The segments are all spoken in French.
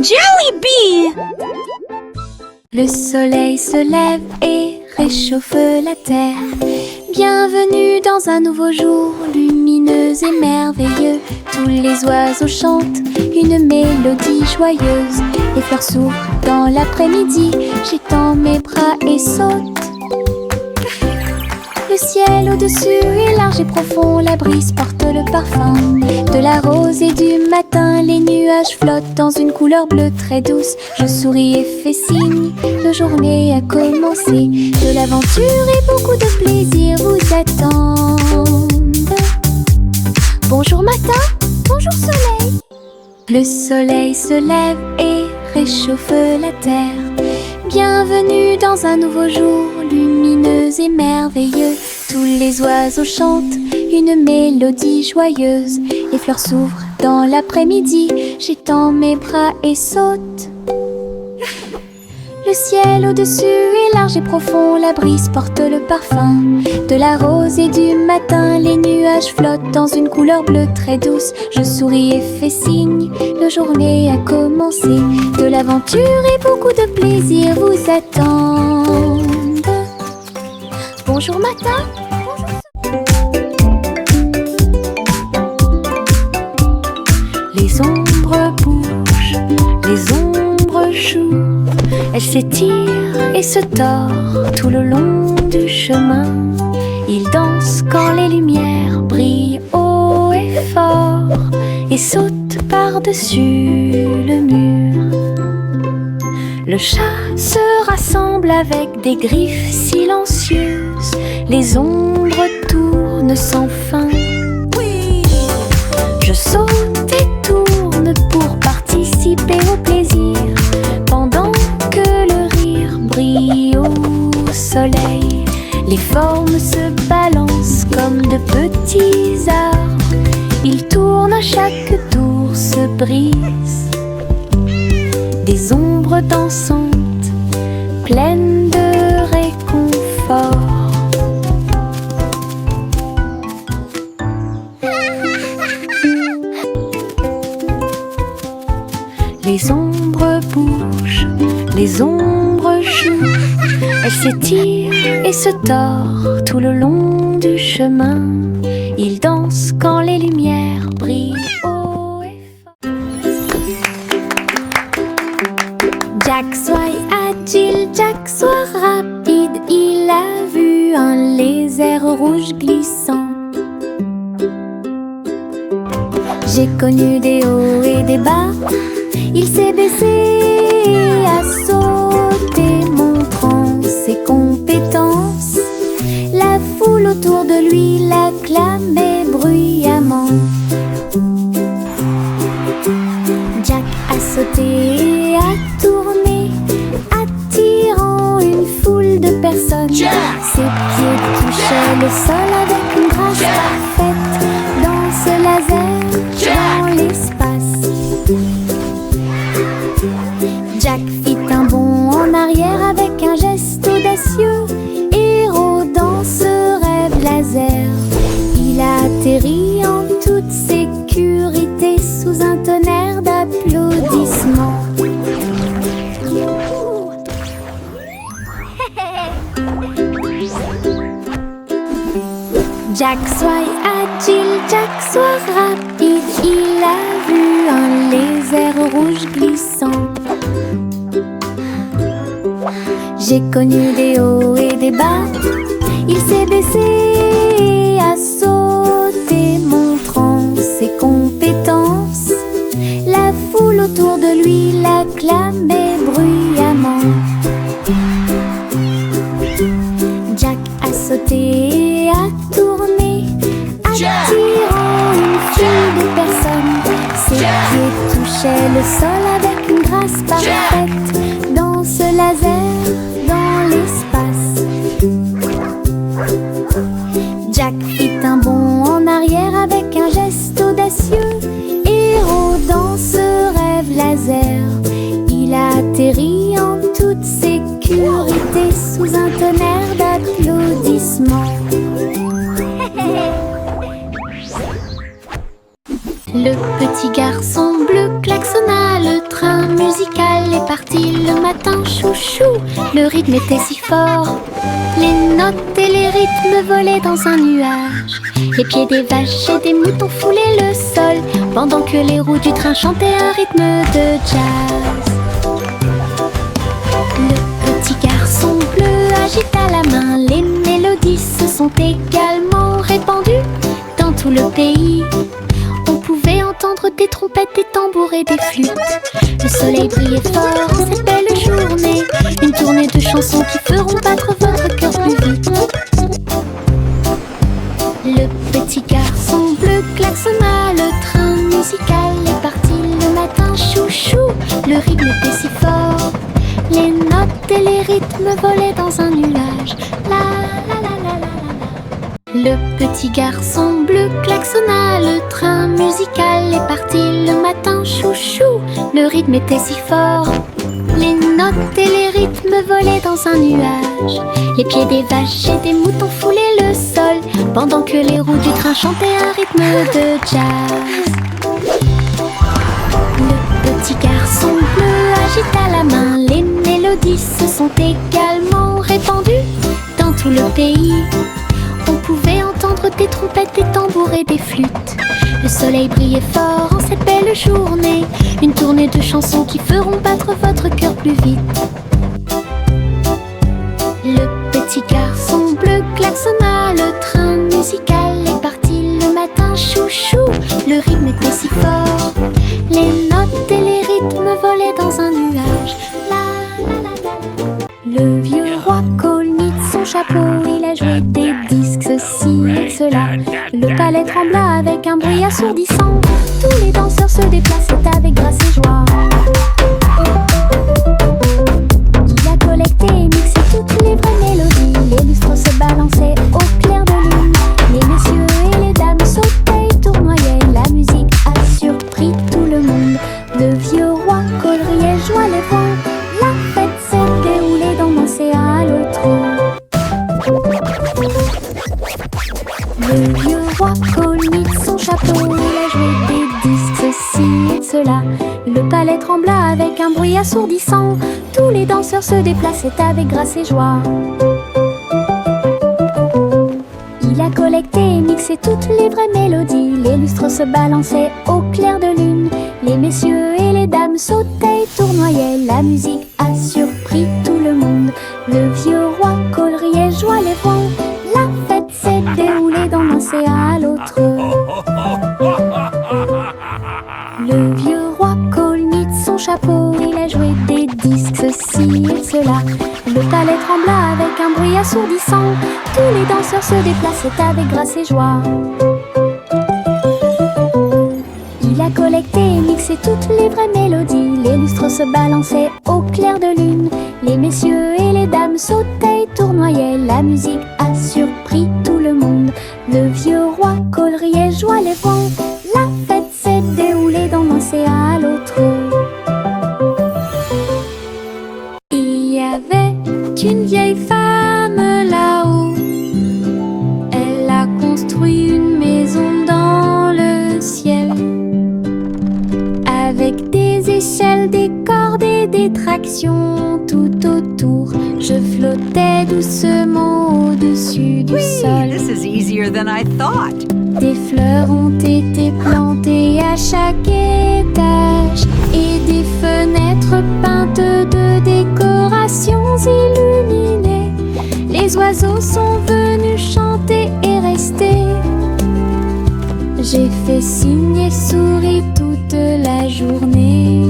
Jollibee! Le soleil se lève et réchauffe la terre. Bienvenue dans un nouveau jour, lumineux et merveilleux. Tous les oiseaux chantent une mélodie joyeuse. Les fleurs s'ouvrent dans l'après-midi, j'étends mes bras et saute. Le ciel au-dessus est large et profond, la brise porte le parfum de la rose et du matin. Les nuages flottent dans une couleur bleue très douce. Je souris et fais signe, la journée a commencé. De l'aventure et beaucoup de plaisir vous attendent. Bonjour matin, bonjour soleil. Le soleil se lève et réchauffe la terre. Bienvenue dans un nouveau jour, lumineux et merveilleux. Tous les oiseaux chantent une mélodie joyeuse. Les fleurs s'ouvrent dans l'après-midi, j'étends mes bras et saute. Le ciel au-dessus est large et profond, la brise porte le parfum de la rose et du matin. Les nuages flottent dans une couleur bleue très douce. Je souris et fais signe, la journée a commencé. De l'aventure et beaucoup de plaisir vous attendent. Bonjour matin, les ombres bougent, les ombres jouent. Elles s'étirent et se tordent tout le long du chemin. Ils dansent quand les lumières brillent haut et fort et sautent par-dessus le mur. Le chat se rassemble avec des griffes silencieuses. Les ombres tournent sans fin. Je saute et tourne pour participer au plaisir, pendant que le rire brille au soleil. Les formes se balancent comme de petits arbres. Ils tournent à chaque tour, se brisent. Des ombres dansantes, pleines de réconfort. Les ombres bougent, les ombres jouent. Elles s'étirent et se tordent tout le long du chemin. Ils dansent quand les lumières brillent haut et fort. Jack soit agile, Jack soit rapide. Il a vu un lézard rouge glissant. J'ai connu des hauts et des bas. Il s'est baissé et a sauté, montrant ses compétences. La foule autour de lui l'acclamait bruyamment. Jack a sauté et a tourné, attirant une foule de personnes. Ses pieds touchaient le sol avec une grâce parfaite. Dans ce laser, dans l'espace, Jack fit un bond en arrière avec un geste audacieux. Héros dans ce rêve laser, il a atterri en toute sécurité sous un tonnerre d'applaudissements. Jack soit agile, Jack soit rapide. Il a vu un lézard rouge glissant. J'ai connu des hauts et des bas. Il s'est baissé et a sauté, montrant ses compétences. La foule autour de lui l'acclamait bruyamment. Jack a sauté et a tourné, attirant une foule de personnes. Ses pieds touchaient le sol avec une grâce parfaite. Dans ce laser, dans l'espace, Jack fit un bond en arrière avec un geste audacieux. Héros dans ce rêve laser, il a atterri en toute sécurité sous un tonnerre d'applaudissements. Le petit garçon bleu klaxonna, le train musical parti le matin, chouchou. Le rythme était si fort. Les notes et les rythmes volaient dans un nuage. Les pieds des vaches et des moutons foulaient le sol, pendant que les roues du train chantaient un rythme de jazz. Le petit garçon bleu agita la main. Les mélodies se sont également répandues dans tout le pays. On pouvait entendre des trompettes, des tambours et des flûtes. Le soleil brillait fort en cette belle journée. Une tournée de chansons qui feront battre votre cœur plus vite. Le petit garçon bleu klaxonna. Le train musical est parti le matin, chouchou. Le rythme était si fort. Les notes et les rythmes volaient dans un nuage. La la la la la la. Le petit garçon bleu klaxonna. Le train musical est parti le matin, chouchou. Le rythme était si fort. Les notes et les rythmes volaient dans un nuage. Les pieds des vaches et des moutons foulaient le sol, pendant que les roues du train chantaient un rythme de jazz. Le petit garçon bleu agita la main. Les mélodies se sont également répandues dans tout le pays. On pouvait entendre des trompettes, des tambours et des flûtes. Le soleil brillait fort en cette belle journée. Une tournée de chansons qui feront battre votre cœur plus vite. Le petit garçon bleu klaxonna. Le train musical est parti le matin, chouchou. Le rythme était si fort. Les notes et les rythmes volaient dans un nuage. La la la la. Le vieux roi Colnit son chapeau, il a joué des disques, ceci et cela. Le palais trembla avec un bruit assourdissant. Tous les danseurs se déplaçaient avec grâce et joie. Il a collecté et mixé toutes les vraies mélodies. Les lustres se balançaient au clair de lune. Les messieurs et les dames sautaient et tournoyaient. La musique a surpris tout le monde. Le vieux roi Cole riait, joie les vents. La fête s'est déroulée dans l'océan à l'autre. Le vieux roi Colnit son chapeau, il a joué des disques, ceci et cela. Le palais trembla avec un bruit assourdissant. Tous les danseurs se déplaçaient avec grâce et joie. Il a collecté et mixé toutes les vraies mélodies. Les lustres se balançaient au clair de lune. Les messieurs et les dames sautaient et tournoyaient. La musique a surpris tout le monde. Le vieux roi Cole riait, joie les vents. La fête s'est déroulée dans l'océan à l'autre. Le vieux roi Colnit son chapeau, il a joué des disques, ceci et cela. Le palais trembla avec un bruit assourdissant. Tous les danseurs se déplaçaient avec grâce et joie. Il a collecté et mixé toutes les vraies mélodies. Les lustres se balançaient au clair de lune. Les messieurs et les dames sautaient et tournoyaient. La musique a surpris tout le monde. Le vieux roi Cole riait, joie les vents. La fête s'est déroulée dans l'océan à l'autre. Il y avait une vieille femme là-haut. Elle a construit une maison dans le ciel, avec des échelles, des cordes et des tractions tout autour. Je flottais doucement au-dessus du sol. This is easier than I thought. Des fleurs ont été plantées à chaque étage et des fenêtres peintes de décorations illuminées. Les oiseaux sont venus chanter et rester. J'ai fait signe et souri toute la journée.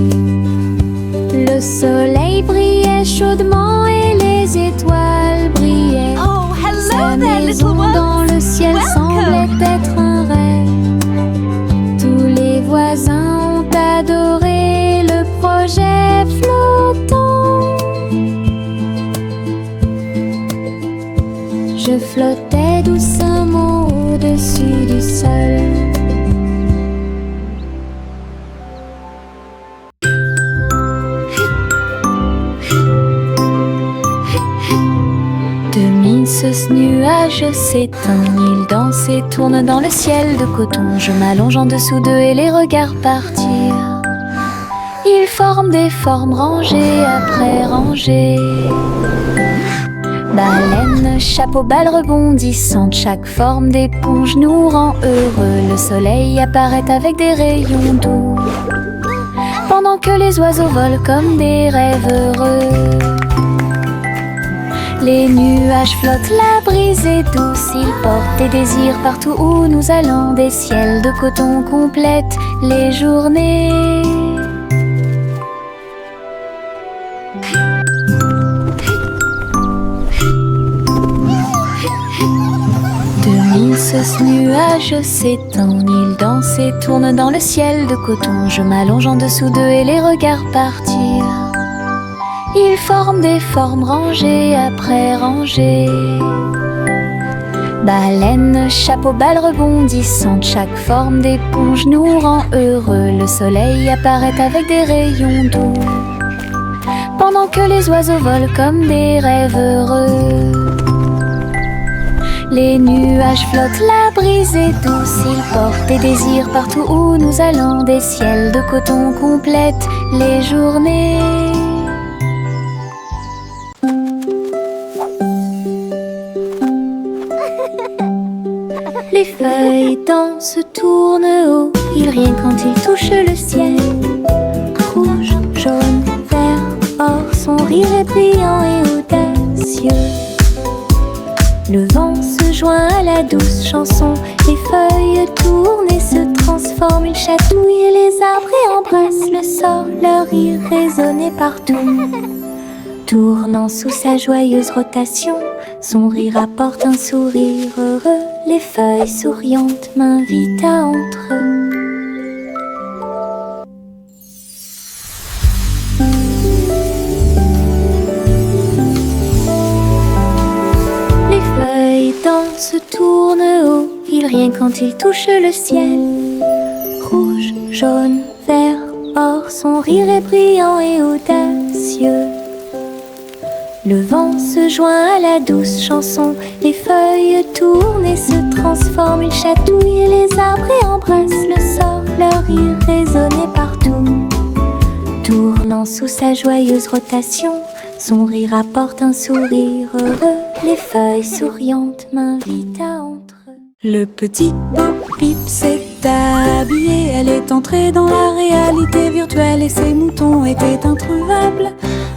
Le soleil brillait chaudement et les étoiles brillaient. Oh, Sa hello there, maison little dans ones. le ciel semblait être un rêve. Tous les voisins ont adoré le projet flottant. Je flottais doucement au-dessus du sol. Ce nuage s'éteint, il danse et tourne dans le ciel de coton. Je m'allonge en dessous d'eux et les regarde partir. Ils forment des formes rangées après rangées. Baleine, chapeau, balle rebondissante, chaque forme d'éponge nous rend heureux. Le soleil apparaît avec des rayons doux, pendant que les oiseaux volent comme des rêves heureux. Les nuages flottent, la brise est douce, ils portent des désirs partout où nous allons. Des ciels de coton complètent les journées. Ce nuage s'étend, il danse et tourne dans le ciel de coton. Je m'allonge en dessous d'eux et les regarde partir. Ils forment des formes rangées après rangées. Baleine, chapeau, balle rebondissante, chaque forme d'éponge nous rend heureux. Le soleil apparaît avec des rayons doux, pendant que les oiseaux volent comme des rêves heureux. Les nuages flottent, la brise est douce, ils portent des désirs partout où nous allons. Des ciels de coton complètent les journées. Les feuilles dansent, tournent haut, ils rient quand ils touchent le ciel. Rouge, jaune, vert, or, son rire est brillant et audacieux. Le vent se joint à la douce chanson, les feuilles tournent et se transforment. Ils chatouillent et les arbres et embrassent le sort, leur rire résonnait partout. Tournant sous sa joyeuse rotation, son rire apporte un sourire heureux. Les feuilles souriantes m'invitent à entre eux. Se tourne haut, il rient quand il touche le ciel. Rouge, jaune, vert, or, son rire est brillant et audacieux. Le vent se joint à la douce chanson, les feuilles tournent et se transforment. Ils chatouillent et les arbres et embrassent le sort, leur rire résonnait partout. Tournant sous sa joyeuse rotation, son rire apporte un sourire heureux. Les feuilles souriantes m'invitent à entre eux. Le petit Bo Peep s'est habillé, elle est entrée dans la réalité virtuelle et ses moutons étaient introuvables.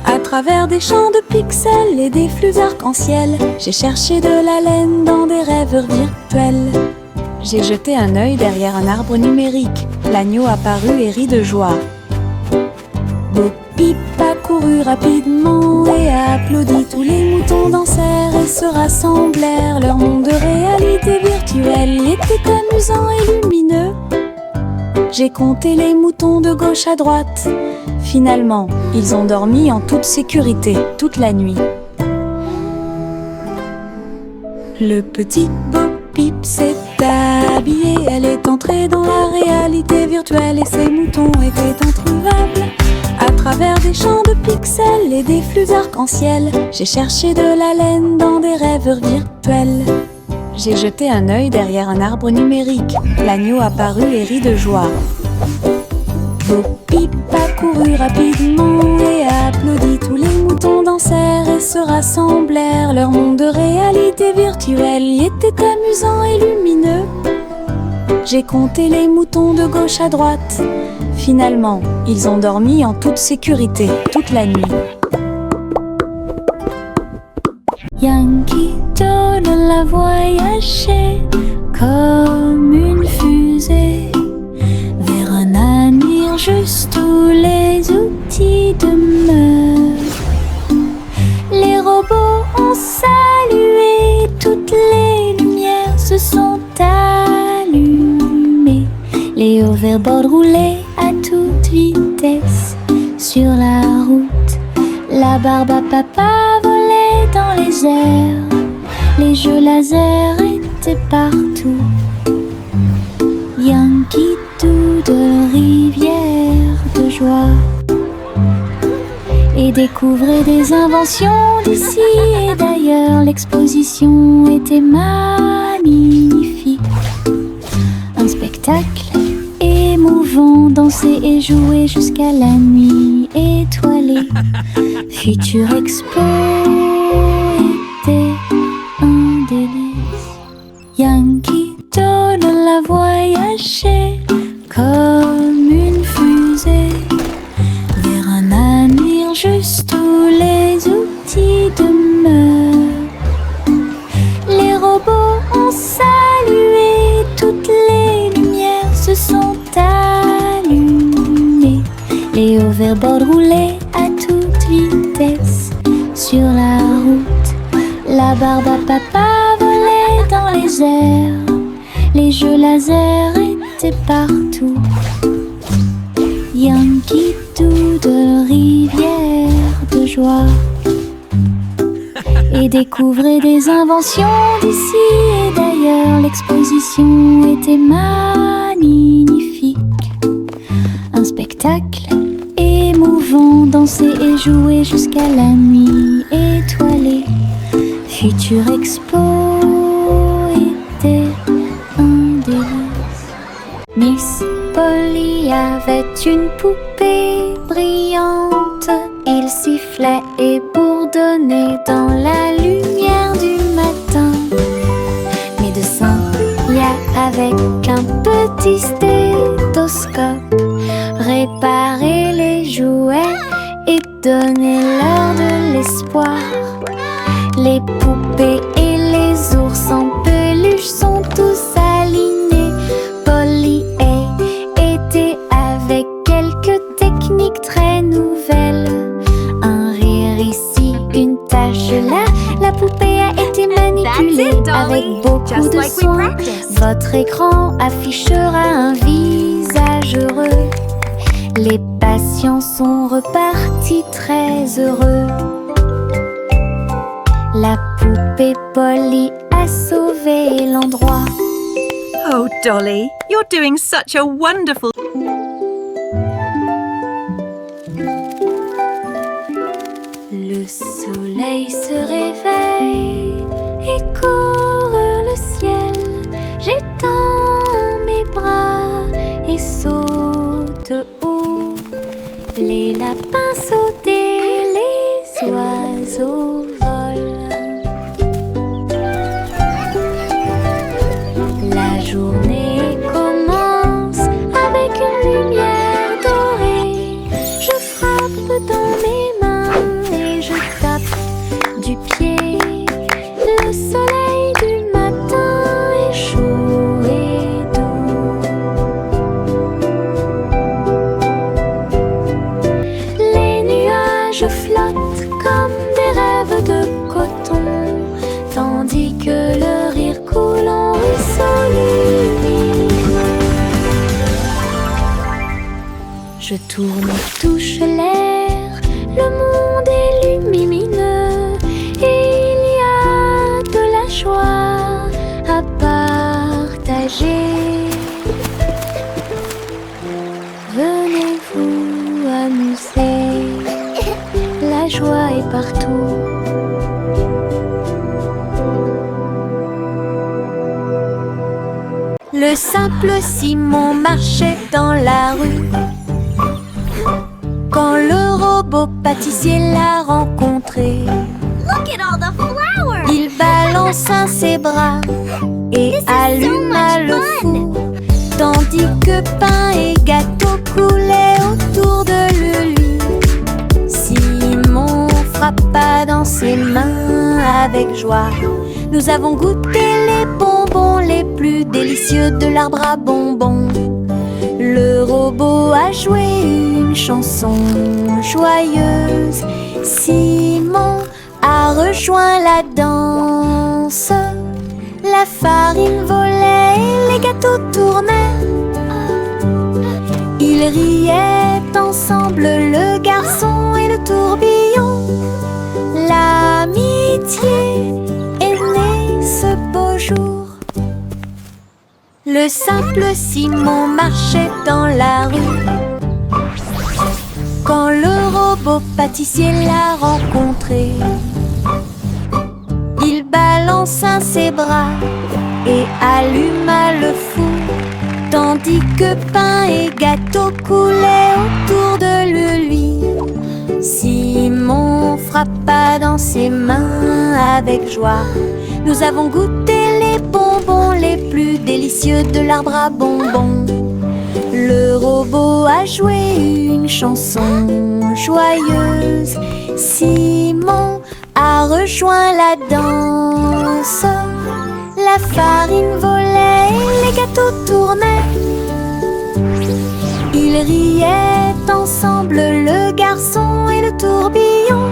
À travers des champs de pixels et des flux arc-en-ciel, j'ai cherché de la laine dans des rêves virtuels. J'ai jeté un œil derrière un arbre numérique, l'agneau apparut et rit de joie. Bo Peep a couru rapidement et a applaudi. Tous les moutons dansèrent et se rassemblèrent. Leur monde de réalité virtuelle était amusant et lumineux. J'ai compté les moutons de gauche à droite. Finalement, ils ont dormi en toute sécurité toute la nuit. Le petit Bo Peep s'est habillé, elle est entrée dans la réalité virtuelle et ses moutons étaient introuvables. À travers des champs de pixels et des flux arc-en-ciel, j'ai cherché de la laine dans des rêves virtuels. J'ai jeté un œil derrière un arbre numérique, l'agneau apparut et rit de joie. Bo Peep a couru rapidement et a applaudi. Tous les moutons dansèrent et se rassemblèrent. Leur monde de réalité virtuelle y était amusant et lumineux. J'ai compté les moutons de gauche à droite. Finalement, ils ont dormi en toute sécurité toute la nuit. Yankee Doodle a voyagé comme une fusée vers un avenir juste où les outils demeurent. Les robots ont salué, toutes les lumières se sont allumées. Les hoverboards roulaient à toute vitesse sur la route. La barbe à papa volait dans les airs. Les jeux laser étaient partout. Yankee Doodle, rivière de joie, et découvrait des inventions d'ici et d'ailleurs. L'exposition était magnifique, un spectacle émouvant émouvant, danser et jouer jusqu'à la nuit étoilée. Future Expo était un délice. Yankee Doodle a voyagé comme une fusée vers un avenir juste où les outils demeurent. Les robots ont salué, toutes les lumières se sont allumées. Les hoverboards roulaient à toute vitesse sur la route. La barbe à papa volait dans les airs. Les jeux laser étaient partout. Yankee Doodle, rivière de joie. Et découvrez des inventions d'ici et d'ailleurs. L'exposition était magnifique. Un spectacle émouvant, danser et jouer jusqu'à la nuit étoilée. Future Expo était un délice. Miss Polly avait une poupée brillante. Il sifflait et bourdonnait dans la lumière du matin. Médecin, avec un petit stéthoscope, réparer les jouets et donner leur de l'espoir. Les poupées et les ours en peluche sont tous alignés. Polly était avec quelques techniques très nouvelles. Un rire ici, une tâche là. La poupée a été manipulée avec beaucoup de soin. Votre écran affichera un visage heureux. Les patients sont repartis très heureux. La poupée Polly a sauvé l'endroit. Oh, Dolly, you're doing such a wonderful... Le soleil se réveille et court le ciel. J'étends mes bras et saute haut. Les lapins sautent et les oiseaux volent. La journée commence avec une lumière dorée. Je frappe dans mes mains et je tape du pied. Le soleil du matin est chaud et doux. Les nuages flottent comme des rêves de coton, tandis que le rire coule en ruisseau lumineux. Je tourne, touche l'air, le monde est lumineux et il y a de la joie à partager. Venez vous amuser, la joie est partout. Le simple Simon marchait dans la rue quand le robot pâtissier l'a rencontré. Look at all the flowers! Il balança ses bras et alluma le four, tandis que pain et gâteau coulaient autour de lui. Simon frappa dans ses mains avec joie. Nous avons goûté les bonbons les plus délicieux de l'arbre à bonbons. Le robot a joué une chanson joyeuse. Simon a rejoint la danse. La farine volait et les gâteaux tournaient. Ils riaient ensemble, le garçon et le tourbillon. L'amitié est née ce beau jour. Le simple Simon marchait dans la rue quand le robot pâtissier l'a rencontré. Il balança ses bras et alluma le four, tandis que pain et gâteau coulaient autour de lui. Simon frappa dans ses mains avec joie. Nous avons goûté les bonbons les plus délicieux de l'arbre à bonbons. Le robot a joué une chanson joyeuse. Simon a rejoint la danse. La farine volait et les gâteaux tournaient. Ils riaient ensemble, le garçon et le tourbillon.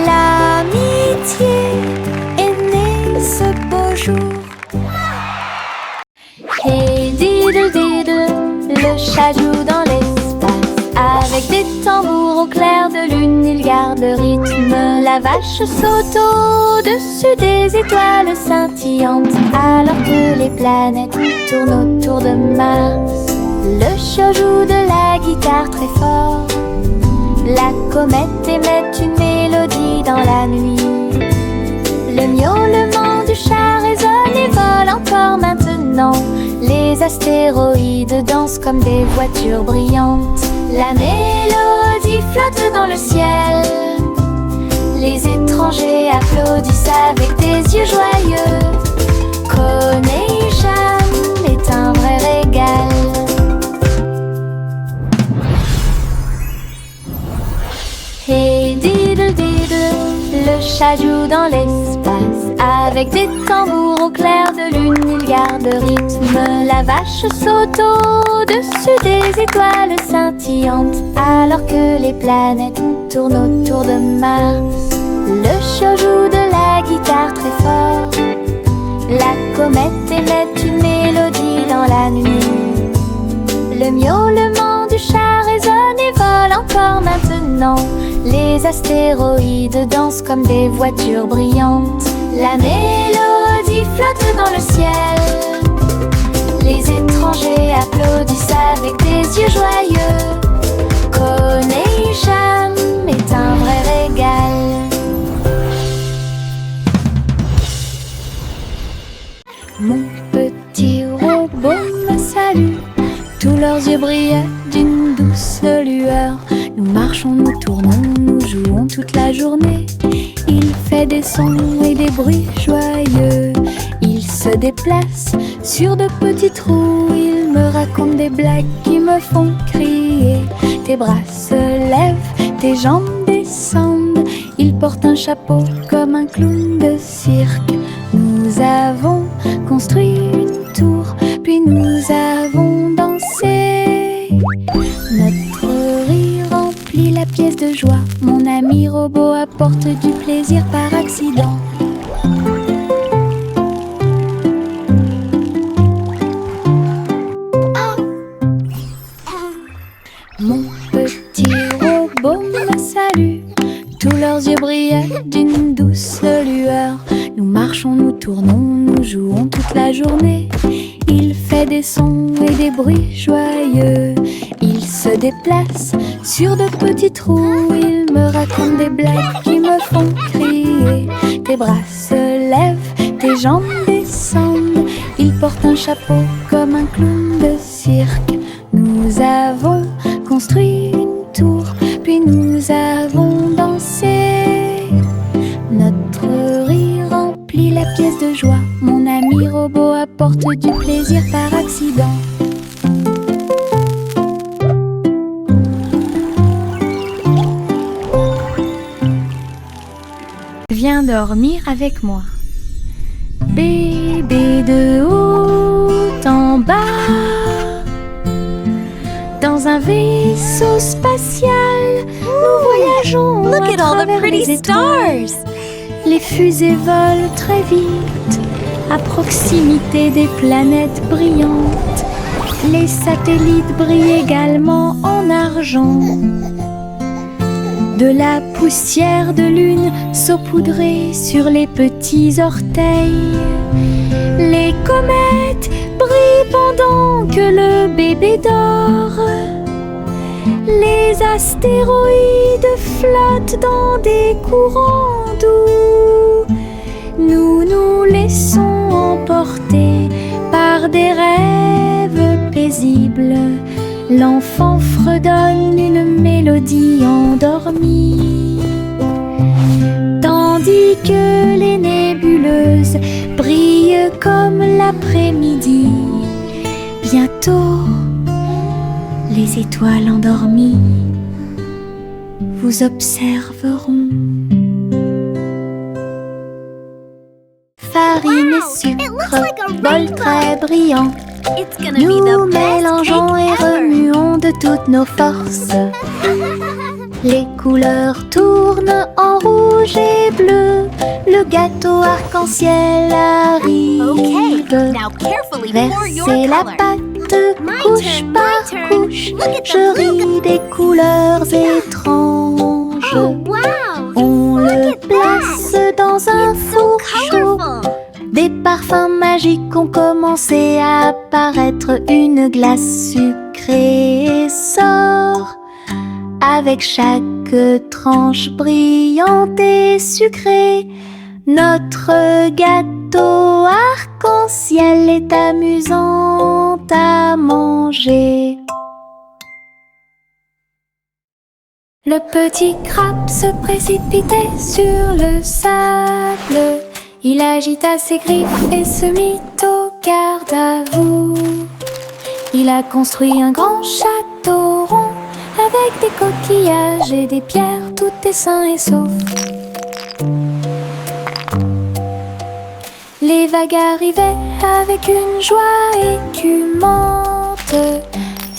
L'amitié est née ce beau jour. Hey diddle diddle, le chat joue dans l'espace. Avec des tambours au clair de lune, il garde le rythme. La vache saute au-dessus des étoiles scintillantes, alors que les planètes tournent autour de Mars. Le chat joue de la guitare très fort. La comète émet une mélodie dans la nuit. Le miaulement du chat résonne et vole encore maintenant. Les astéroïdes dansent comme des voitures brillantes. La mélodie flotte dans le ciel. Les étrangers applaudissent avec des yeux joyeux. Coney-Jam est un vrai régal. Hey diddle diddle, le chat joue dans l'espace. Avec des tambours au clair de lune, il garde le rythme. La vache saute au-dessus des étoiles scintillantes, alors que les planètes tournent autour de Mars. Le chat joue de la guitare très fort. La comète émet une mélodie dans la nuit. Le miaulement du chat résonne et vole encore maintenant. Les astéroïdes dansent comme des voitures brillantes. La mélodie flotte dans le ciel. Les étrangers applaudissent avec des yeux joyeux. Coney-Jam est un vrai régal. Mon petit robot me salue. Tous leurs yeux brillaient d'une douce lueur. Nous marchons, nous tournons, nous jouons toute la journée. Il fait des sons et des bruits joyeux. Il se déplace sur de petits trous. Il me raconte des blagues qui me font crier. Tes bras se lèvent, tes jambes descendent. Il porte un chapeau comme un clown de cirque. Nous avons construit une tour, puis nous avons dansé. Notre rire remplit la pièce de joie. Mon ami robot apporte du plaisir par accident. Mon petit robot me salue. Tous leurs yeux brillaient d'une douce lueur. Nous marchons, nous tournons, nous jouons toute la journée. Il fait des sons et des bruits joyeux. Il se déplace sur de petits trous. Il me raconte des blagues qui me font crier. Tes bras se lèvent, tes jambes descendent. Il porte un chapeau comme un clown de cirque. Nous avons construit une tour, puis nous avons dansé. Notre rire remplit la pièce de joie. Mon ami robot apporte du plaisir par accident. Viens dormir avec moi. Bébé de haut en bas, dans un vaisseau spatial, nous voyageons. Look à at all the travers pretty les étoiles. stars. Les fusées volent très vite, à proximité des planètes brillantes. Les satellites brillent également en argent. De la poussière de lune saupoudrée sur les petits orteils. Les comètes brillent pendant que le bébé dort. Les astéroïdes flottent dans des courants doux. Nous nous laissons emporter par faire des rêves paisibles. L'enfant fredonne une mélodie endormie, tandis que les nébuleuses brillent comme l'après-midi. Bientôt, les étoiles endormies vous observeront. Farine et sucre, bol très brillant. It's gonna be Nous the best mélangeons et cake ever. remuons de toutes nos forces. Les couleurs tournent en rouge et bleu. Le gâteau arc-en-ciel arrive. Okay, now carefully pour your Verser la color. pâte My couche turn, par my turn. couche. Look at Je the blue ris des couleurs étranges. Oh wow! On Look le at that. place dans un It's so four chaud. colorful. Des parfums magiques ont commencé à apparaître. Une glace sucrée sort avec chaque tranche brillante et sucrée. Notre gâteau arc-en-ciel est amusant à manger. Le petit crabe se précipitait sur le sable. Il agita ses griffes et se mit au garde à vous. Il a construit un grand château rond avec des coquillages et des pierres, tout est sain et sauf. Les vagues arrivaient avec une joie écumante.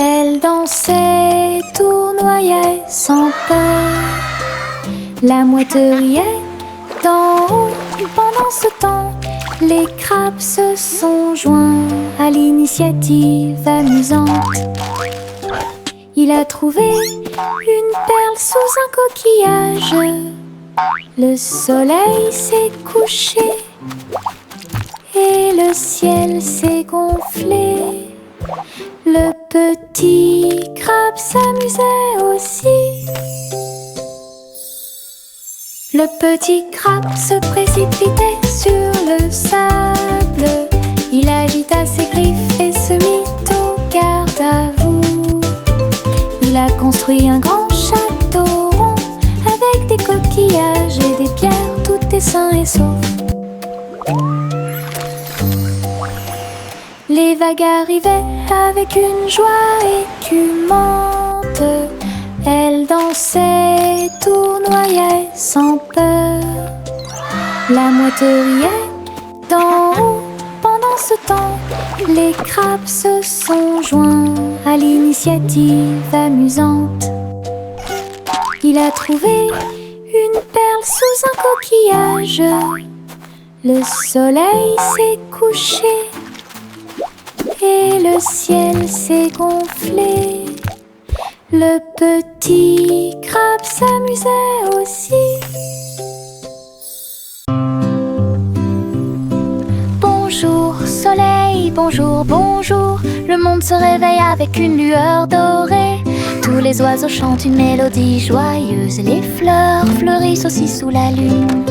Elles dansaient, tournoyaient sans peur. La mouette riait d'en haut. Pendant ce temps, les crabes se sont joints à l'initiative amusante. Il a trouvé une perle sous un coquillage. Le soleil s'est couché et le ciel s'est gonflé. Le petit crabe s'amusait aussi. Le petit crabe se précipitait sur le sable. Il agita ses griffes et se mit au garde à vous. Il a construit un grand château rond avec des coquillages et des pierres, tout est sain et sauf. Les vagues arrivaient avec une joie écumante. Elles dansaient, tournoyaient sans peur. La mouette riait d'en haut. Pendant ce temps, les crabes se sont joints à l'initiative amusante. Il a trouvé une perle sous un coquillage. Le soleil s'est couché et le ciel s'est gonflé. Le petit crabe s'amusait aussi. Bonjour soleil, bonjour, bonjour. Le monde se réveille avec une lueur dorée. Tous les oiseaux chantent une mélodie joyeuse. Les fleurs fleurissent aussi sous la lune.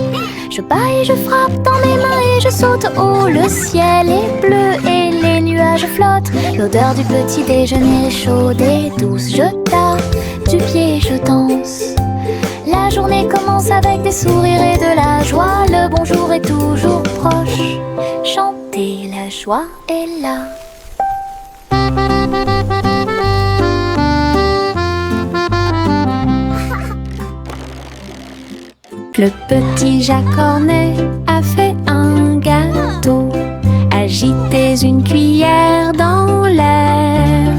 Je bats et je frappe dans mes mains et je saute haut. Le ciel est bleu et les nuages flottent. L'odeur du petit déjeuner est chaude et douce. Je tape du pied et je danse. La journée commence avec des sourires et de la joie. Le bonjour est toujours proche. Chantez, la joie est là. Le petit Jacques Cornet a fait un gâteau. Agitez une cuillère dans l'air.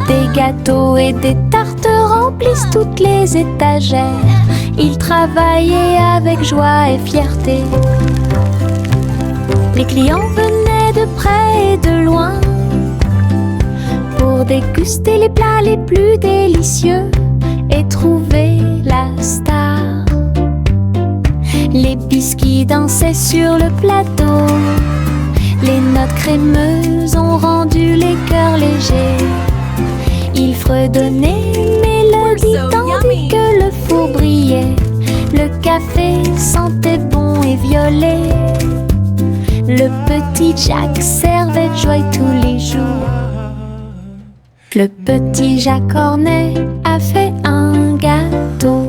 Des gâteaux et des tartes remplissent toutes les étagères. Il travaillait avec joie et fierté. Les clients venaient de près et de loin pour déguster les plats les plus délicieux et trouver la star. Les biscuits dansaient sur le plateau. Les notes crémeuses ont rendu les cœurs légers. Il fredonnait une mélodie tandis que le four brillait. Le café sentait bon et violet. Le petit Jack servait de joie tous les jours. Le petit Jack Cornet a fait un gâteau.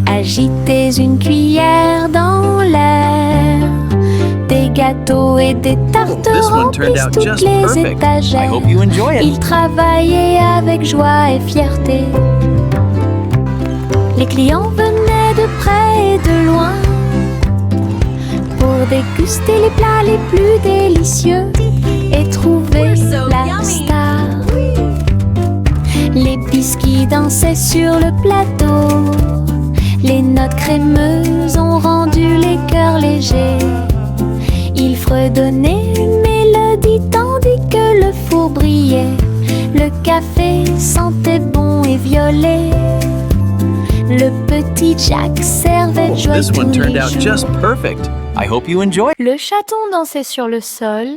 Agitez une cuillère dans l'air. Des gâteaux et des tartes This one turned remplissent out toutes just les perfect. I étagères. hope you enjoy it. Il travaillait avec joie et fierté. Les clients venaient de près et de loin pour déguster les plats les plus délicieux et trouver la star. Les biscuits dansaient sur le plateau. Les notes crémeuses ont rendu les cœurs légers. Ils fredonnaient une mélodie tandis que le four brillait. Le café sentait bon et violet. Le petit Jack servait de joie This tous one turned les out jours. just perfect. I hope you enjoy it. Le chaton dansait sur le sol.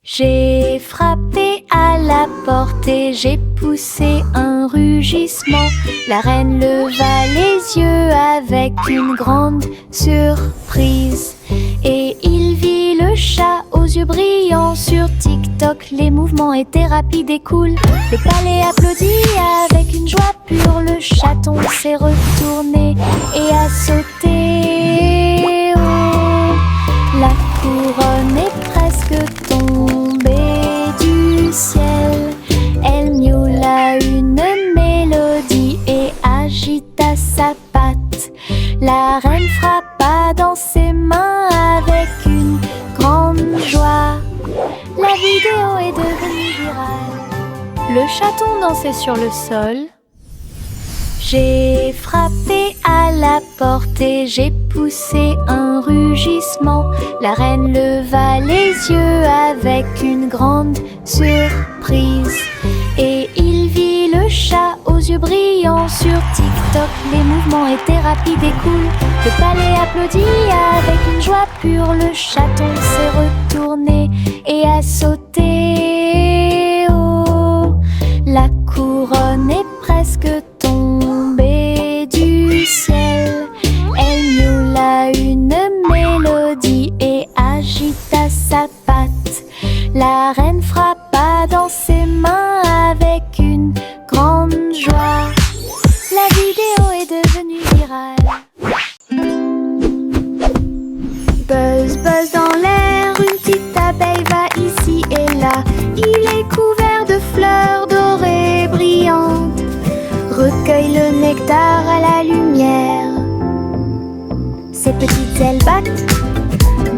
J'ai frappé à la porte et j'ai poussé un rugissement. La reine leva les yeux avec une grande surprise. Et il vit le chat aux yeux brillants. Sur TikTok, les mouvements étaient rapides et cool. Le palais applaudit avec une joie pure. Le chaton s'est retourné et a sauté. Oh, la couronne est presque tombée du ciel. Elle miaula une mélodie et agita sa patte. La reine frappa dans ses mains avec une grande joie. La vidéo est devenue virale. Le chaton dansait sur le sol. J'ai frappé à la porte et j'ai poussé un rugissement. La reine leva les yeux avec une grande surprise. Et il vit le chat aux yeux brillants. Sur TikTok, les mouvements étaient rapides et cool. Le palais applaudit avec une joie pure. Le chaton s'est retourné et a sauté. Oh, la couronne est presque tombée du ciel. Elle miaula une mélodie et agita sa patte. La reine frappa dans ses mains avec une grande joie. La vidéo est devenue virale. Buzz, buzz dans l'air, une petite abeille va ici et là. Il est couvert de fleurs dorées brillantes. Recueille le nectar à la lumière. Ses petites ailes battent,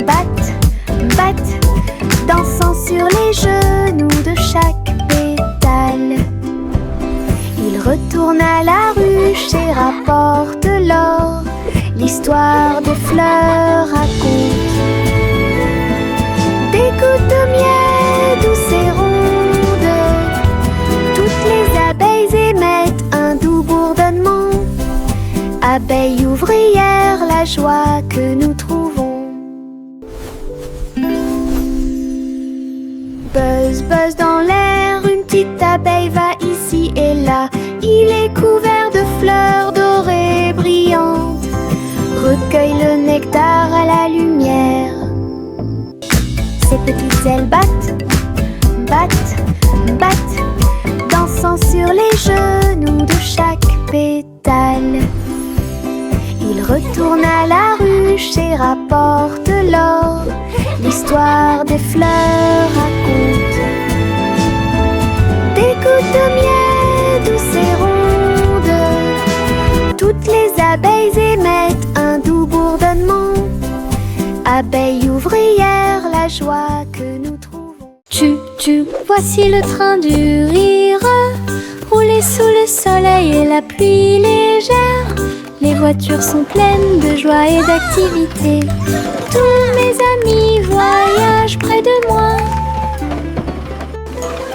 battent, battent, dansant sur les genoux de chaque pétale. Il retourne à la ruche et rapporte l'or. L'histoire des fleurs raconte des gouttes de miel douces et rondes. Toutes les abeilles émettent un doux bourdonnement. Abeilles ouvrières, la joie que nous trouvons. Buzz, buzz dans l'air, une petite abeille va ici et là. Il est couvert de fleurs dorées brillantes. Recueille le nectar à la lumière. Ses petites ailes battent, battent, battent, dansant sur les genoux de chaque pétale. Il retourne à la ruche et rapporte l'or. L'histoire des fleurs raconte des gouttes de miel douces et rondes. Toutes les abeilles émettent un doux bourdonnement. Abeilles ouvrières, la joie que nous trouvons. Voici le train du rire, rouler sous le soleil et la pluie légère. Les voitures sont pleines de joie et d'activité. Tous mes amis voyagent près de moi.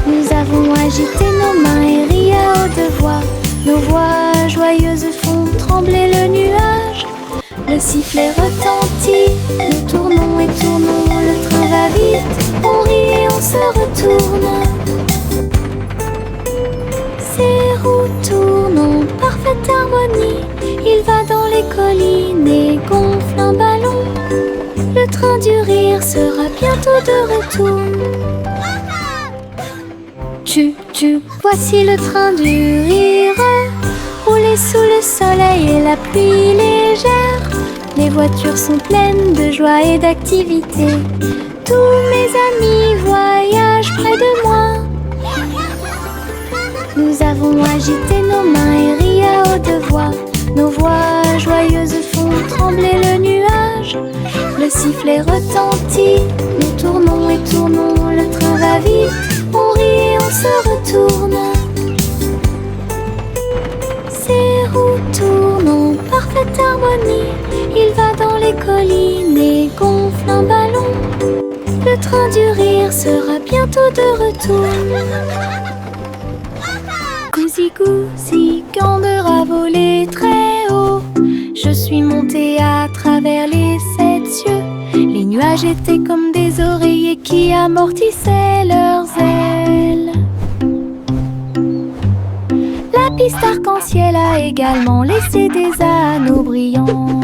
Nous avons agité nos mains et ri à haute voix. Nos voix joyeuses font trembler le nuage. Le sifflet retentit, nous tournons et tournons. Le train va vite, on rit et on se retourne. Ces roues tournent en parfaite harmonie. Il va dans les collines et gonfle un ballon. Le train train du rire sera bientôt de retour. Voici le train du rire, rouler sous le soleil et la pluie légère. Les voitures sont pleines de joie et d'activité. Tous mes amis voyagent près de moi. Nous avons agité nos mains et ri à haute voix. Nos voix joyeuses font trembler le nuage. Le sifflet retentit, nous tournons et tournons. Le train va vite, on rit et on se retourne. Ces roues tournent en parfaite harmonie. Il va dans les collines et gonfle un ballon. Le train du rire sera bientôt de retour. Gousi, Gander a volé très haut. Je suis montée à travers les 7 cieux. Les nuages étaient comme des oreillers qui amortissaient leurs ailes. La piste arc-en-ciel a également laissé des anneaux brillants.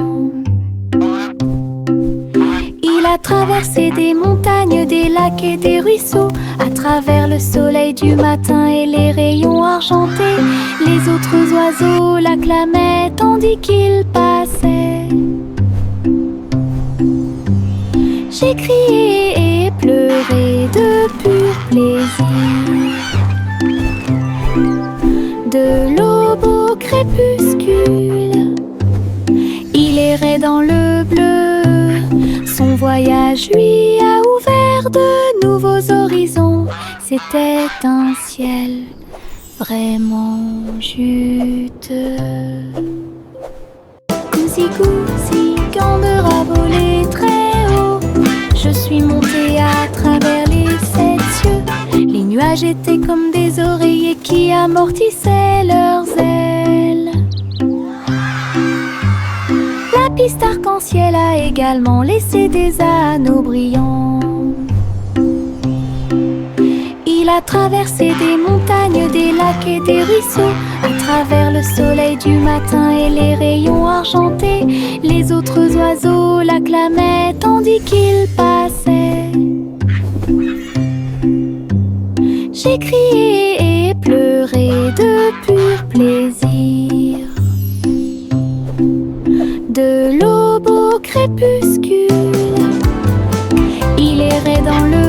Il a traversé des montagnes, des lacs et des ruisseaux. À travers le soleil du matin et les rayons argentés, les autres oiseaux l'acclamaient tandis qu'il passait. J'ai crié et pleuré de pur plaisir. De l'aube au crépuscule, il errait dans le bleu. Son voyage lui a ouvert de nouveaux horizons. C'était un ciel vraiment juteux. Gousi, Gander a volé très haut. Je suis montée à travers les 7 cieux. Les nuages étaient comme des oreillers qui amortissaient leurs ailes. La piste arc-en-ciel a également laissé des anneaux brillants. Il a traversé des montagnes, des lacs et des ruisseaux. À travers le soleil du matin et les rayons argentés, les autres oiseaux l'acclamaient tandis qu'il passait. J'ai crié et pleuré de pur plaisir. De l'aube au crépuscule, il errait dans le